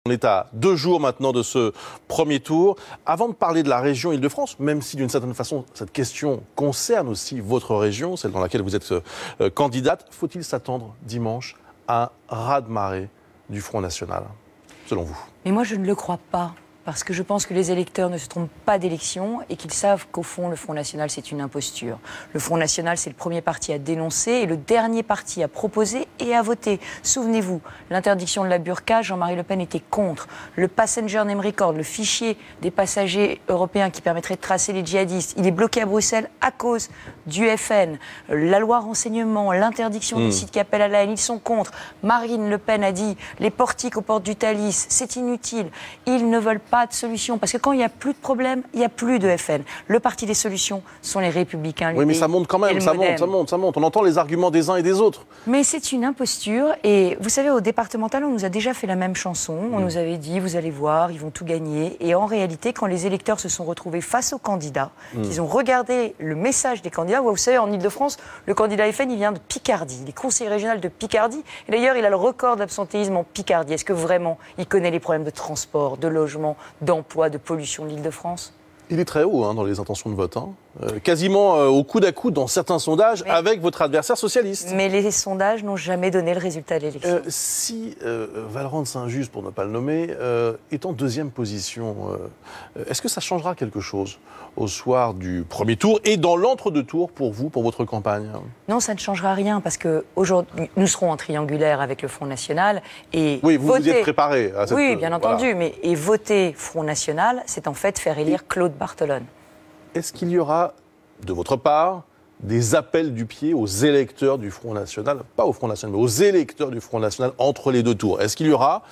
On est à 2 jours maintenant de ce premier tour. Avant de parler de la région Île-de-France, même si d'une certaine façon cette question concerne aussi votre région, celle dans laquelle vous êtes candidate, faut-il s'attendre dimanche à un raz-de-marée du Front National, selon vous? Mais moi je ne le crois pas. Parce que je pense que les électeurs ne se trompent pas d'élection et qu'ils savent qu'au fond, le Front National, c'est une imposture. Le Front National, c'est le premier parti à dénoncer et le dernier parti à proposer et à voter. Souvenez-vous, l'interdiction de la burqa, Jean-Marie Le Pen était contre. Le Passenger Name Record, le fichier des passagers européens qui permettrait de tracer les djihadistes, il est bloqué à Bruxelles à cause du FN. La loi renseignement, l'interdiction des sites qui appellent à la haine, ils sont contre. Marine Le Pen a dit, les portiques aux portes du Thalys, c'est inutile. Ils ne veulent pas de solution, parce que quand il n'y a plus de problème, il n'y a plus de FN. Le parti des solutions sont les Républicains. Oui, mais ça monte quand même, ça monte. On entend les arguments des uns et des autres. Mais c'est une imposture, et vous savez, au départemental, on nous a déjà fait la même chanson. On nous avait dit, vous allez voir, ils vont tout gagner. Et en réalité, quand les électeurs se sont retrouvés face aux candidats, qu'ils ont regardé le message des candidats, vous savez, en Ile-de-France, le candidat FN, il vient de Picardie, il est conseiller régional de Picardie. Et d'ailleurs, il a le record d'absentéisme en Picardie. Est-ce que vraiment, il connaît les problèmes de transport, de logement, d'emploi, de pollution de l'Île-de-France? Il est très haut dans les intentions de vote, quasiment au coude à coude dans certains sondages avec votre adversaire socialiste. Mais les sondages n'ont jamais donné le résultat de l'élection. Si Vallerand de Saint-Just, pour ne pas le nommer, est en deuxième position, est-ce que ça changera quelque chose au soir du premier tour et dans l'entre-deux tours pour vous, pour votre campagne? Non, ça ne changera rien parce qu'aujourd'hui, nous serons en triangulaire avec le Front National. Et oui, vous vous y êtes préparé à cette... Oui, bien entendu, mais voter Front National, c'est en fait faire élire Claude Barthelone. Est-ce qu'il y aura, de votre part, des appels du pied aux électeurs du Front National, pas au Front National, mais aux électeurs du Front National entre les deux tours? Est-ce qu'il y aura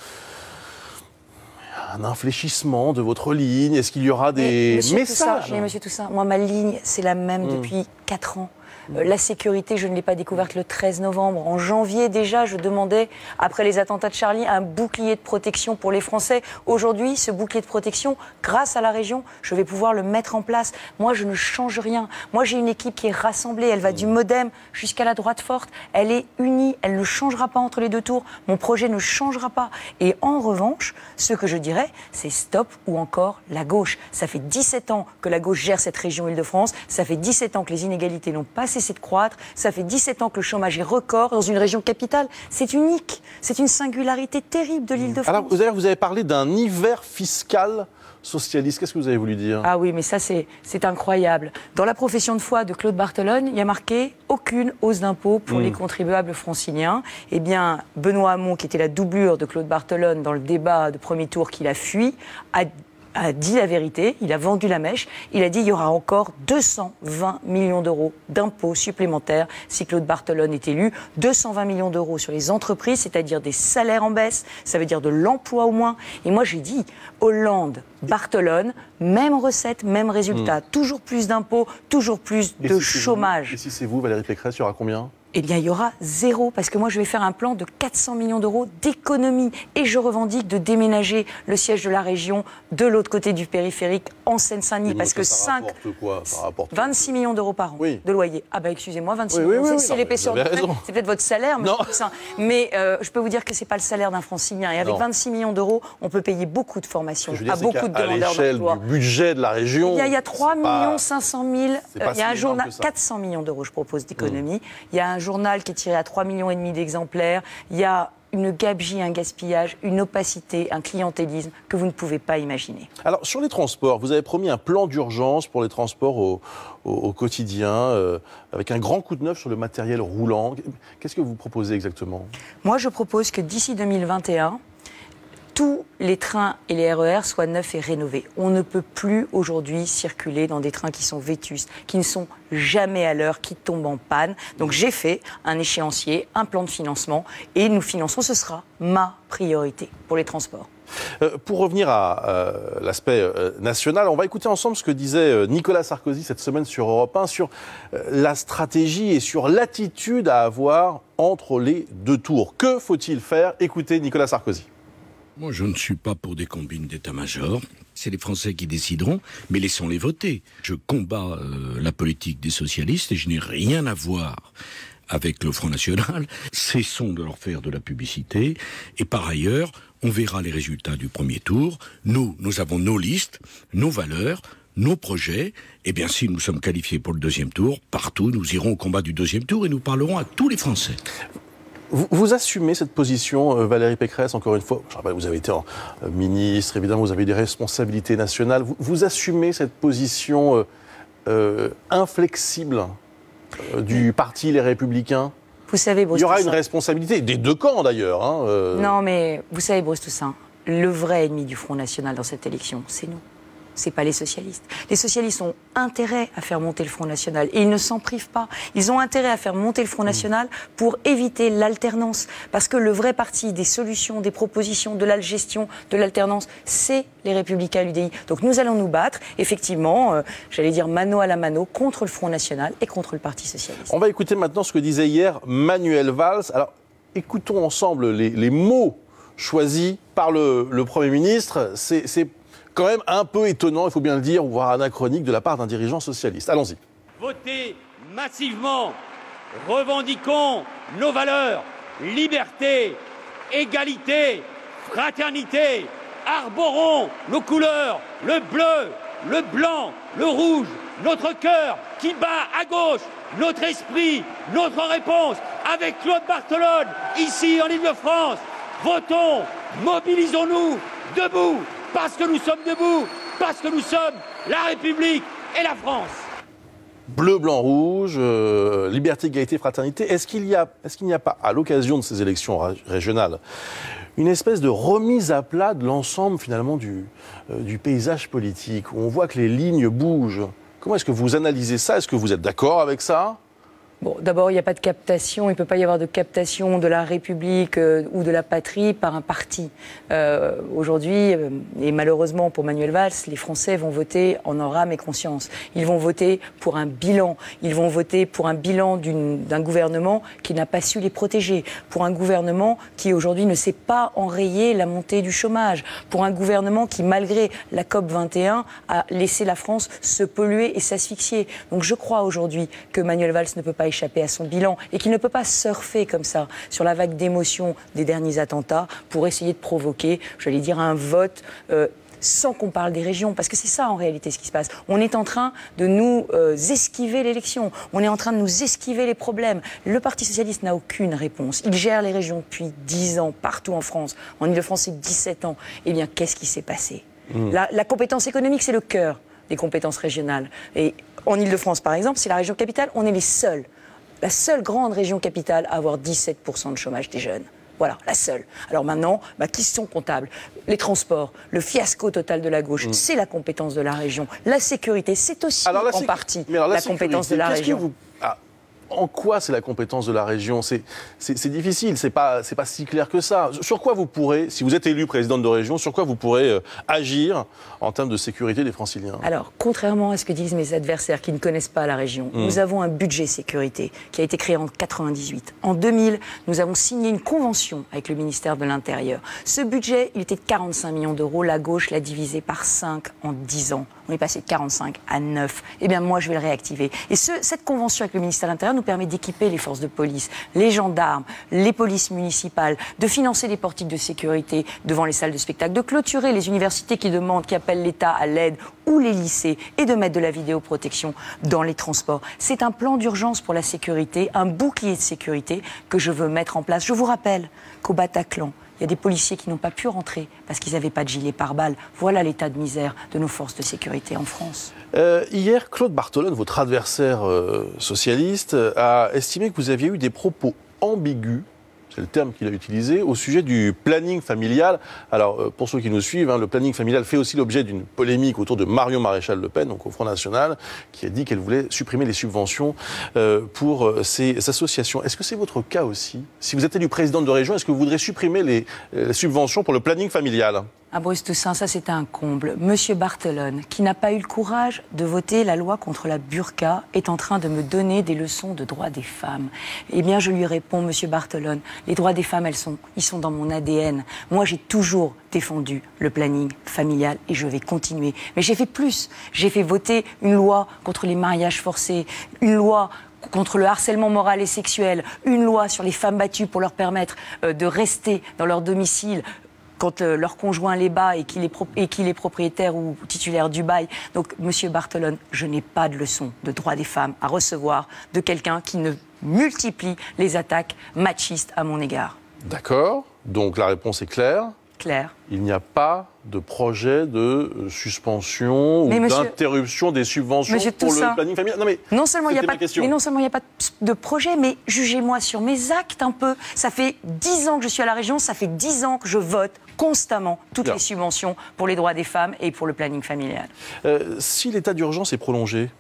un infléchissement de votre ligne? Est-ce qu'il y aura des messages? Monsieur Toussaint, moi, ma ligne, c'est la même depuis 4 ans. La sécurité, je ne l'ai pas découverte le 13 novembre. En janvier, déjà, je demandais, après les attentats de Charlie, un bouclier de protection pour les Français. Aujourd'hui, ce bouclier de protection, grâce à la région, je vais pouvoir le mettre en place. Moi, je ne change rien. Moi, j'ai une équipe qui est rassemblée. Elle va du MoDem jusqu'à la droite forte. Elle est unie. Elle ne changera pas entre les deux tours. Mon projet ne changera pas. Et en revanche, ce que je dirais, c'est stop ou encore la gauche. Ça fait 17 ans que la gauche gère cette région Île-de-France. Ça fait 17 ans que les inégalités n'ont pas cessé de croître. Ça fait 17 ans que le chômage est record dans une région capitale. C'est unique. C'est une singularité terrible de l'Île-de-France. Alors, vous avez parlé d'un hiver fiscal socialiste. Qu'est-ce que vous avez voulu dire? Ah oui, mais ça, c'est incroyable. Dans la profession de foi de Claude Barthelone, il y a marqué aucune hausse d'impôts pour les contribuables franciliens. Eh bien, Benoît Hamon, qui était la doublure de Claude Barthelone dans le débat de premier tour qu'il a fui, a dit la vérité, il a vendu la mèche, il a dit qu'il y aura encore 220 millions d'euros d'impôts supplémentaires si Claude Barthelone est élu, 220 millions d'euros sur les entreprises, c'est-à-dire des salaires en baisse, ça veut dire de l'emploi au moins. Et moi j'ai dit, Hollande, Barthelone, même recette, même résultat, toujours plus d'impôts, toujours plus de chômage. Et si c'est vous, Valérie Pécresse, il y aura combien? Eh bien, il y aura 0, parce que moi, je vais faire un plan de 400 millions d'euros d'économie. Et je revendique de déménager le siège de la région de l'autre côté du périphérique, en Seine-Saint-Denis, parce que ça rapporte 26 millions d'euros par an de loyer. Ah ben, excusez-moi, 26 millions, oui, c'est l'épaisseur du trait. C'est peut-être votre salaire, non. Mais je peux vous dire que c'est pas le salaire d'un francilien. Et avec 26 millions d'euros, on peut payer beaucoup de formations à beaucoup de demandeurs d'emploi. À l'échelle du budget de la région... Il y a 3 500 000... Il y a un journal, 400 millions d'euros, je propose, d'économie. Il y a un journal qui est tiré à 3,5 millions d'exemplaires. Il y a une gabegie, un gaspillage, une opacité, un clientélisme que vous ne pouvez pas imaginer. Alors, sur les transports, vous avez promis un plan d'urgence pour les transports au quotidien, avec un grand coup de neuf sur le matériel roulant. Qu'est-ce que vous proposez exactement? Moi, je propose que d'ici 2021, tous les trains et les RER soient neufs et rénovés. On ne peut plus aujourd'hui circuler dans des trains qui sont vétustes, qui ne sont jamais à l'heure, qui tombent en panne. Donc j'ai fait un échéancier, un plan de financement, et nous finançons, ce sera ma priorité pour les transports. Pour revenir à l'aspect national, on va écouter ensemble ce que disait Nicolas Sarkozy cette semaine sur Europe 1 sur la stratégie et sur l'attitude à avoir entre les deux tours. Que faut-il faire? Écoutez Nicolas Sarkozy. Moi, je ne suis pas pour des combines d'état-major. C'est les Français qui décideront, mais laissons-les voter. Je combats la politique des socialistes et je n'ai rien à voir avec le Front National. Cessons de leur faire de la publicité. Et par ailleurs, on verra les résultats du premier tour. Nous avons nos listes, nos valeurs, nos projets. Eh bien, si nous sommes qualifiés pour le deuxième tour, partout, nous irons au combat du deuxième tour et nous parlerons à tous les Français. Vous assumez cette position, Valérie Pécresse, encore une fois, je rappelle, vous avez été ministre, évidemment, vous avez des responsabilités nationales. Vous assumez cette position inflexible du parti Les Républicains? Vous savez, Bruce, il y aura une responsabilité, des deux camps d'ailleurs. Non, mais vous savez, Bruce Toussaint, le vrai ennemi du Front National dans cette élection, c'est nous. C'est pas les socialistes. Les socialistes ont intérêt à faire monter le Front National et ils ne s'en privent pas. Ils ont intérêt à faire monter le Front National pour éviter l'alternance. Parce que le vrai parti des solutions, des propositions, de la gestion, de l'alternance, c'est les Républicains, l'UDI. Donc nous allons nous battre, effectivement, j'allais dire mano à la mano, contre le Front National et contre le Parti Socialiste. On va écouter maintenant ce que disait hier Manuel Valls. Alors, écoutons ensemble les mots choisis par le Premier ministre. C'est quand même un peu étonnant, il faut bien le dire, voire anachronique de la part d'un dirigeant socialiste. Allons-y. Votez massivement, revendiquons nos valeurs, liberté, égalité, fraternité, arborons nos couleurs, le bleu, le blanc, le rouge, notre cœur qui bat à gauche, notre esprit, notre réponse, avec Claude Barthelone, ici en Île-de-France. Votons, mobilisons-nous, debout, parce que nous sommes debout, parce que nous sommes la République et la France. Bleu, blanc, rouge, liberté, égalité, fraternité. Est-ce qu'il n'y a pas, à l'occasion de ces élections régionales, une espèce de remise à plat de l'ensemble finalement du paysage politique, où on voit que les lignes bougent? Comment est-ce que vous analysez ça? Est-ce que vous êtes d'accord avec ça? Bon, d'abord, il n'y a pas de captation, il ne peut pas y avoir de captation de la République ou de la patrie par un parti. Aujourd'hui, et malheureusement pour Manuel Valls, les Français vont voter en leur âme et conscience. Ils vont voter pour un bilan. Ils vont voter pour un bilan d'un gouvernement qui n'a pas su les protéger. Pour un gouvernement qui aujourd'hui ne sait pas enrayer la montée du chômage. Pour un gouvernement qui, malgré la COP21, a laissé la France se polluer et s'asphyxier. Donc je crois aujourd'hui que Manuel Valls ne peut pas échapper à son bilan et qu'il ne peut pas surfer comme ça sur la vague d'émotions des derniers attentats pour essayer de provoquer, j'allais dire, un vote sans qu'on parle des régions, parce que c'est ça en réalité ce qui se passe. On est en train de nous esquiver l'élection, on est en train de nous esquiver les problèmes. Le Parti Socialiste n'a aucune réponse. Il gère les régions depuis 10 ans, partout en France. En Île-de-France, c'est 17 ans. Eh bien, qu'est-ce qui s'est passé? La compétence économique, c'est le cœur des compétences régionales. Et en Île-de-France, par exemple, c'est la région capitale, on est les seuls. La seule grande région capitale à avoir 17% de chômage des jeunes. Voilà, la seule. Alors maintenant, qui sont comptables? Les transports, le fiasco total de la gauche, c'est la compétence de la région. La sécurité, c'est aussi en partie la compétence de la région. En quoi c'est la compétence de la région? C'est difficile, c'est pas si clair que ça. Sur quoi vous pourrez, si vous êtes élu présidente de région, sur quoi vous pourrez agir en termes de sécurité des Franciliens? Alors, contrairement à ce que disent mes adversaires qui ne connaissent pas la région, nous avons un budget sécurité qui a été créé en 1998. En 2000, nous avons signé une convention avec le ministère de l'Intérieur. Ce budget, il était de 45 millions d'euros. La gauche l'a divisé par 5 en 10 ans. On est passé de 45 à 9. Eh bien, moi, je vais le réactiver. Et cette convention avec le ministère de l'Intérieur nous permet d'équiper les forces de police, les gendarmes, les polices municipales, de financer des portiques de sécurité devant les salles de spectacle, de clôturer les universités qui appellent l'État à l'aide ou les lycées et de mettre de la vidéoprotection dans les transports. C'est un plan d'urgence pour la sécurité, un bouclier de sécurité que je veux mettre en place. Je vous rappelle qu'au Bataclan, il y a des policiers qui n'ont pas pu rentrer parce qu'ils n'avaient pas de gilet pare-balles. Voilà l'état de misère de nos forces de sécurité en France. Hier, Claude Barthelone, votre adversaire socialiste, a estimé que vous aviez eu des propos ambigus, c'est le terme qu'il a utilisé, au sujet du planning familial. Alors, pour ceux qui nous suivent, le planning familial fait aussi l'objet d'une polémique autour de Marion Maréchal Le Pen, donc au Front National, qui a dit qu'elle voulait supprimer les subventions pour ces associations. Est-ce que c'est votre cas aussi? Si vous êtes élu présidente de région, est-ce que vous voudrez supprimer les subventions pour le planning familial? À Bruce Toussaint, ça c'est un comble. Monsieur Barthelone, qui n'a pas eu le courage de voter la loi contre la burqa, est en train de me donner des leçons de droits des femmes. Eh bien, je lui réponds, Monsieur Barthelone, les droits des femmes, ils sont dans mon ADN. Moi, j'ai toujours défendu le planning familial et je vais continuer. Mais j'ai fait plus. J'ai fait voter une loi contre les mariages forcés, une loi contre le harcèlement moral et sexuel, une loi sur les femmes battues pour leur permettre de rester dans leur domicile quand leur conjoint les bat et qu'il est propriétaire ou titulaire du bail. Donc, Monsieur Barthelone, je n'ai pas de leçon de droit des femmes à recevoir de quelqu'un qui ne multiplie les attaques machistes à mon égard. D'accord. Donc la réponse est claire. Claire. Il n'y a pas de projet de suspension ou d'interruption des subventions pour le planning familial. Non seulement il n'y a pas de projet, mais jugez-moi sur mes actes un peu. Ça fait 10 ans que je suis à la région, ça fait 10 ans que je vote constamment toutes les subventions pour les droits des femmes et pour le planning familial. Si l'état d'urgence est prolongé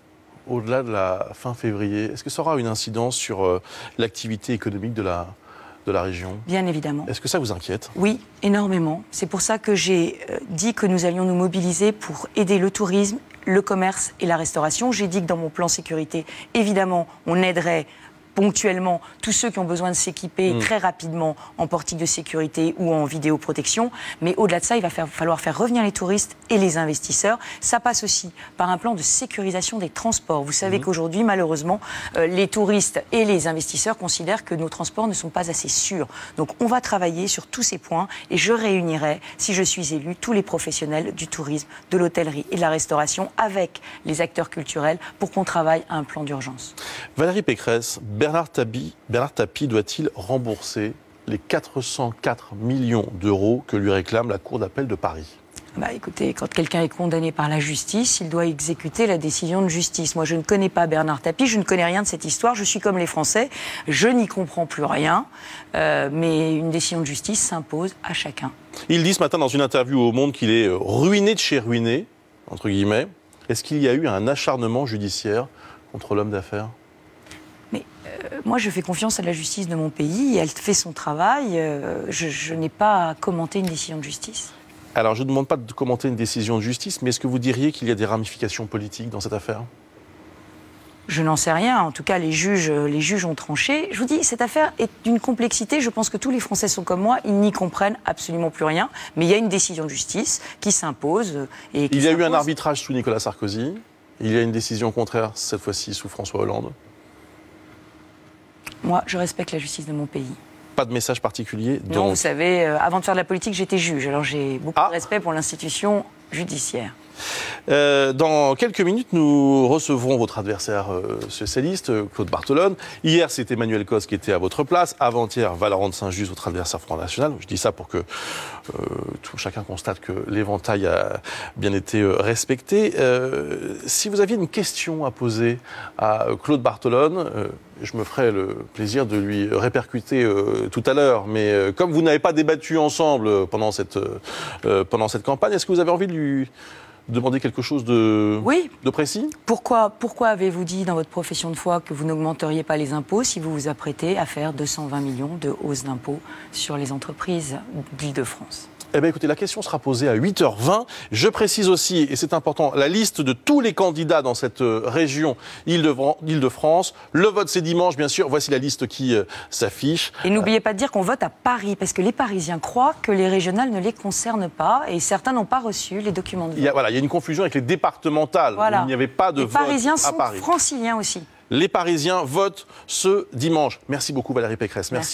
au-delà de la fin février, est-ce que ça aura une incidence sur l'activité économique de la région? Bien évidemment. Est-ce que ça vous inquiète? Oui, énormément. C'est pour ça que j'ai dit que nous allions nous mobiliser pour aider le tourisme, le commerce et la restauration. J'ai dit que dans mon plan sécurité, évidemment, on aiderait ponctuellement tous ceux qui ont besoin de s'équiper très rapidement en portique de sécurité ou en vidéoprotection. Mais au-delà de ça, il va falloir faire revenir les touristes et les investisseurs. Ça passe aussi par un plan de sécurisation des transports. Vous savez qu'aujourd'hui, malheureusement, les touristes et les investisseurs considèrent que nos transports ne sont pas assez sûrs. Donc on va travailler sur tous ces points et je réunirai, si je suis élu, tous les professionnels du tourisme, de l'hôtellerie et de la restauration avec les acteurs culturels pour qu'on travaille à un plan d'urgence. Valérie Pécresse, Bernard Tapie doit-il rembourser les 404 millions d'euros que lui réclame la Cour d'appel de Paris? Écoutez, quand quelqu'un est condamné par la justice, il doit exécuter la décision de justice. Moi, je ne connais pas Bernard Tapie, je ne connais rien de cette histoire, je suis comme les Français, je n'y comprends plus rien, mais une décision de justice s'impose à chacun. Il dit ce matin dans une interview au Monde qu'il est ruiné de chez ruiné, entre guillemets. Est-ce qu'il y a eu un acharnement judiciaire contre l'homme d'affaires? Moi, je fais confiance à la justice de mon pays, elle fait son travail, je n'ai pas à commenter une décision de justice. Alors, je ne demande pas de commenter une décision de justice, mais est-ce que vous diriez qu'il y a des ramifications politiques dans cette affaire? Je n'en sais rien. En tout cas, les juges ont tranché. Je vous dis, cette affaire est d'une complexité. Je pense que tous les Français sont comme moi. Ils n'y comprennent absolument plus rien. Mais il y a une décision de justice qui s'impose. Il y a eu un arbitrage sous Nicolas Sarkozy. Il y a une décision contraire, cette fois-ci, sous François Hollande. Moi, je respecte la justice de mon pays. Pas de message particulier? Non, vous savez, avant de faire de la politique, j'étais juge. Alors j'ai beaucoup de respect pour l'institution judiciaire. Dans quelques minutes, nous recevrons votre adversaire socialiste, Claude Barthelone. Hier, c'est Emmanuel Cos qui était à votre place. Avant-hier, Valorant de Saint-Just, votre adversaire Front National. Je dis ça pour que chacun constate que l'éventail a bien été respecté. Si vous aviez une question à poser à Claude Barthelone, je me ferai le plaisir de lui répercuter tout à l'heure. Mais comme vous n'avez pas débattu ensemble pendant cette campagne, est-ce que vous avez envie de lui demander quelque chose de précis? Pourquoi avez-vous dit dans votre profession de foi que vous n'augmenteriez pas les impôts si vous vous apprêtez à faire 220 millions de hausse d'impôts sur les entreprises d'Île-de-France? Eh bien, écoutez, la question sera posée à 8h20. Je précise aussi, et c'est important, la liste de tous les candidats dans cette région Île-de-France. Le vote, c'est dimanche, bien sûr. Voici la liste qui s'affiche. Et n'oubliez pas de dire qu'on vote à Paris, parce que les Parisiens croient que les régionales ne les concernent pas, et certains n'ont pas reçu les documents de vote. Il y a une confusion avec les départementales. Voilà. Il n'y avait pas de vote à Paris. Les Parisiens sont franciliens aussi. Les Parisiens votent ce dimanche. Merci beaucoup, Valérie Pécresse. Merci.